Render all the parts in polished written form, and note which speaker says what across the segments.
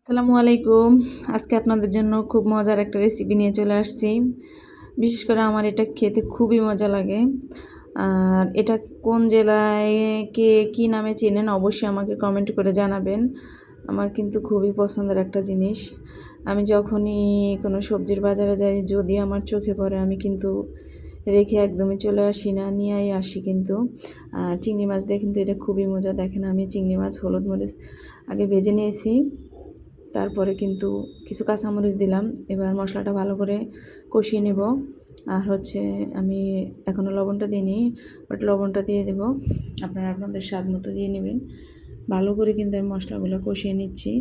Speaker 1: আসসালামু আলাইকুম। আজকে আপনাদের জন্য খুব মজার একটা রেসিপি নিয়ে চলে আসছি। বিশেষ করে আমার এটা খেতে খুবই মজা লাগে। আর এটা কোন জেলায় কে কী নামে চেনেন অবশ্যই আমাকে কমেন্ট করে জানাবেন। আমার কিন্তু খুবই পছন্দের একটা জিনিস। আমি যখনই কোনো সবজির বাজারে যাই যদি আমার চোখে পড়ে আমি কিন্তু রেখে একদমই চলে আসি না, নিয়েই আসি কিন্তু। আর চিংড়ি মাছ দিয়ে কিন্তু এটা খুবই মজা। দেখেন আমি চিংড়ি মাছ হলুদ মরিচ আগে ভেজে নিয়েছি, তারপরে কিন্তু কিছু কাঁচামরিচ দিলাম। এবার মশলাটা ভালো করে কষিয়ে নেব। আর আমি এখনও লবণটা দিইনি, বাট লবণটা দিয়ে দেব। আপনারা আপনাদের স্বাদ মতো দিয়ে নেবেন। ভালো করে কিন্তু আমি মশলাগুলো কষিয়ে নিচ্ছি।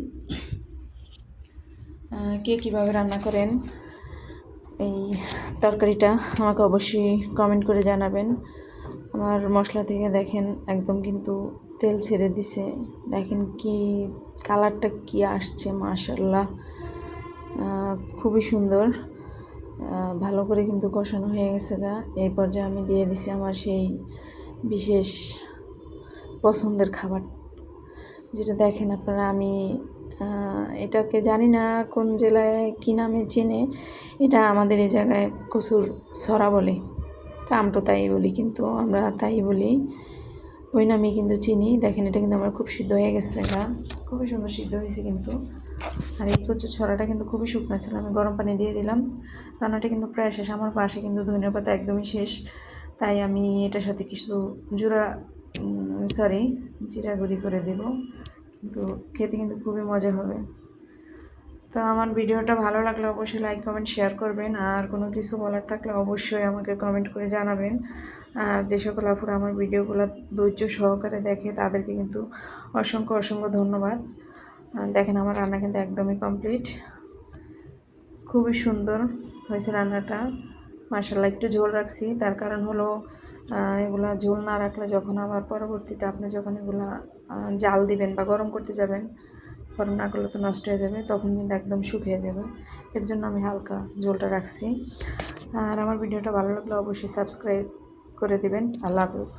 Speaker 1: কে কীভাবে রান্না করেন এই তরকারিটা আমাকে অবশ্যই কমেন্ট করে জানাবেন। আমার মশলা থেকে দেখেন একদম কিন্তু তেল ছেড়ে দিছে। দেখেন কি কালারটা কি আসছে, মাশাআল্লাহ খুবই সুন্দর। ভালো করে কিন্তু কষানো হয়ে গেছে গা। এই পর্যায়ে আমি দিয়ে দিছি আমার সেই বিশেষ পছন্দের খাবার, যেটা দেখেন আপনারা। আমি এটাকে জানি না কোন জেলায় কী নামে চেনে। এটা আমাদের এই জায়গায় কচুর ছড়া বলে, তা আমরা তাই বলি, কিন্তু আমরা তাই বলি, ওই নামেই কিন্তু চিনি। দেখেন এটা কিন্তু আমার খুব সিদ্ধ হয়ে গেছে গা, খুবই সুন্দর সিদ্ধ হয়েছে কিন্তু। আর এই কচুর ছড়াটা কিন্তু খুবই শুকনো ছিল, আমি গরম পানি দিয়ে দিলাম। রান্নাটা কিন্তু প্রায় শেষ। আমার পাশে কিন্তু ধনিয়া পাতা একদমই শেষ, তাই আমি এটার সাথে কিছু জিরা গুঁড়ি করে দেব। কিন্তু খেতে কিন্তু খুবই মজা হবে। তো আমার ভিডিওটা ভালো লাগলে অবশ্যই লাইক কমেন্ট শেয়ার করবেন। আর কোনো কিছু বলার থাকলে অবশ্যই আমাকে কমেন্ট করে জানাবেন। আর যে সকল আপুরা আমার ভিডিওগুলো ধৈর্য সহকারে দেখে তাদেরকে কিন্তু অসংখ্য অসংখ্য ধন্যবাদ। দেখেন আমার রান্না কিন্তু একদমই কমপ্লিট, খুবই সুন্দর হয়েছে রান্নাটা, মাশাআল্লাহ। একটু ঝোল রাখছি, তার কারণ হলো এগুলা ঝোল না রাখলে যখন আবার পরবর্তীতে আপনি যখন এগুলা জাল দিবেন বা গরম করতে যাবেন, গরম না করলে তো নষ্ট হয়ে যাবে, তখন কিন্তু একদম শুকিয়ে যাবে। এর জন্য আমি হালকা ঝোলটা রাখছি। আর আমার ভিডিওটা ভালো লাগলে অবশ্যই সাবস্ক্রাইব করে দিবেন। আল্লাহ হাফেজ।